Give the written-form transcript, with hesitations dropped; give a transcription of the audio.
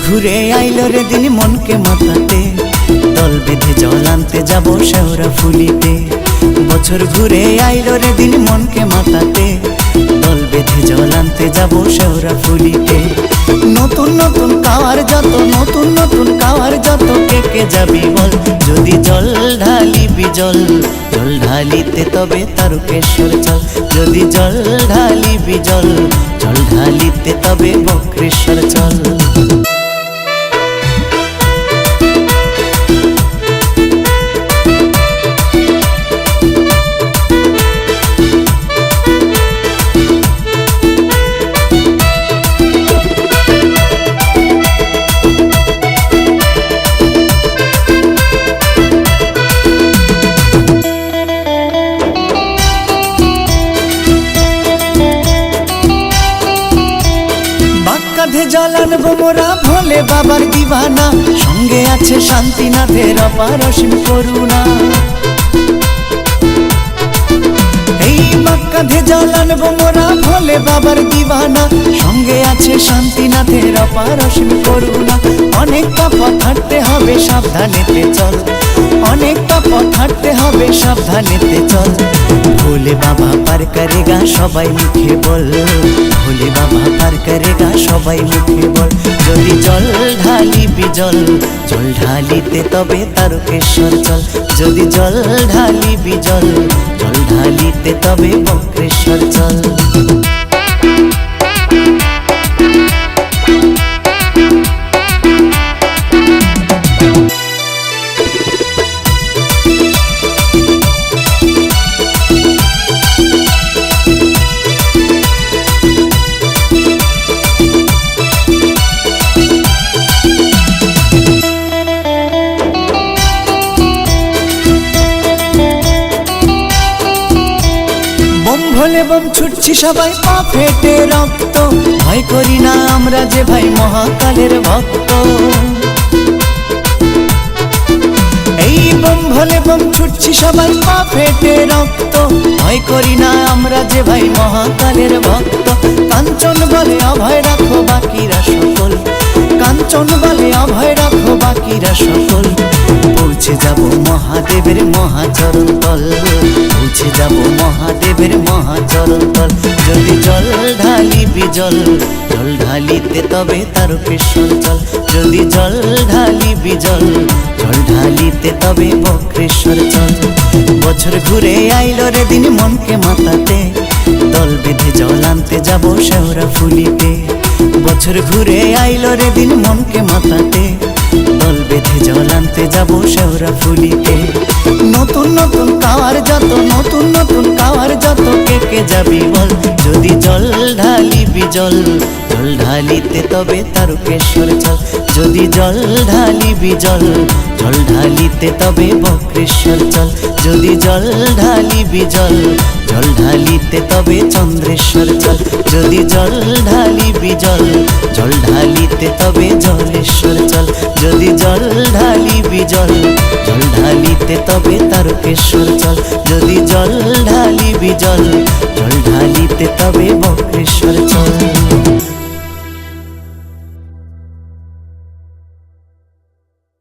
ঘুরে আইলো রে দিন মনকে মাতাতে, দল বেঁধে জল আনতে যাব শেওড়া ফুলিতে। বছর ঘুরে আইলো রে দিন মনকে মাতাতে, দল বেঁধে জল আনতে যাব শেওড়া ফুলিতে। নতুন নতুন কাওয়ার যত, নতুন নতুন কাওয়ার যত, কে কে যাবি বল। যদি জল ঢালিবি জল, জল ঢালিতে তবে তারকেশ্বর চল। যদি জল ঢালিবি জল, জল ঢালিতে তবে বক্রেশ্বর চল। কাঁধে জল আনবো মোরা ভোলে বাবার দিবানা, সঙ্গে আছে শান্তিনাথের অপার অসীম করুণা। এই কাঁধে জল আনবো মোরা ভোলে বাবার দিবানা, সঙ্গে আছে শান্তিনাথের অপার অসীম করুণা। অনেকটা পথ হাঁটতে হবে সাবধানেতে চল, অনেকটা পথ হাঁটতে হবে সাবধানেতে চল। ভোলে বাবা পার করেগা সবাই মুখে বল, ভোলে বাবা পার করেগা সবাই মুখে বল। যদি জল ঢালিবি জল, জল ঢালিতে তবে তারকেশ্বর চল। যদি জল ঢালিবি জল, জল ঢালিতে তবে বক্রেশ্বর চল। ভোলে বম ছুটছি সবাই পা ফেটে রক্ত, ভয় করি না আমরা যে ভাই মহাকালের ভক্ত। এই বম ভোলে বম ছুটছি সবাই পা ফেটে রক্ত, ভয় করি না আমরা যে ভাই মহাকালের ভক্ত। কাঞ্চন বলে অভয় রাখো বাকিরা সকল, কাঞ্চন বলে অভয় রাখো বাকিরা সকল। পৌঁছে যাব মহাদেবের মহাচরণ তল, পৌঁছে যাব মহাদেবের মহাচরণ তল। যদি জল ঢালিবি জল, জল ঢালিতে তবে তারকেশ্বর চল। যদি জল ঢালিবি জল, জল ঢালিতে তবে বক্রেশ্বর চল। বছর ঘুরে আইলো রে দিন মনকে মাতাতে, দল বেঁধে জল আনতে যাব শেওড়া ফুলিতে। বছর ঘুরে আইলো রে দিন মনকে মাতাতে, দল বেঁধে জল আনতে যাব শেওড়া ফুলিতে। নতুন নতুন কাওয়ার যত, নতুন নতুন কাওয়ার যত, কে কে যাবি বল। যদি জল ঢালিবি জল, জল ঢালিতে তবে তারকেশ্বর চল। যদি জল ঢালিবি জল, জল ঢালিতে তবে বক্রেশ্বর চল। যদি জল ঢালিবি জল, জল ঢালিতে তবে চন্দ্রেশ্বর চল। যদি জল ঢালিবি জল, জল ঢালিতে তবে জলেশ্বর চল। যদি জল ঢালিবি জল, জল ঢালিতে তবে তারকেশ্বর চল। যদি জল ঢালিবি জল, জল ঢালিতে তবে বক্রেশ্বর চল।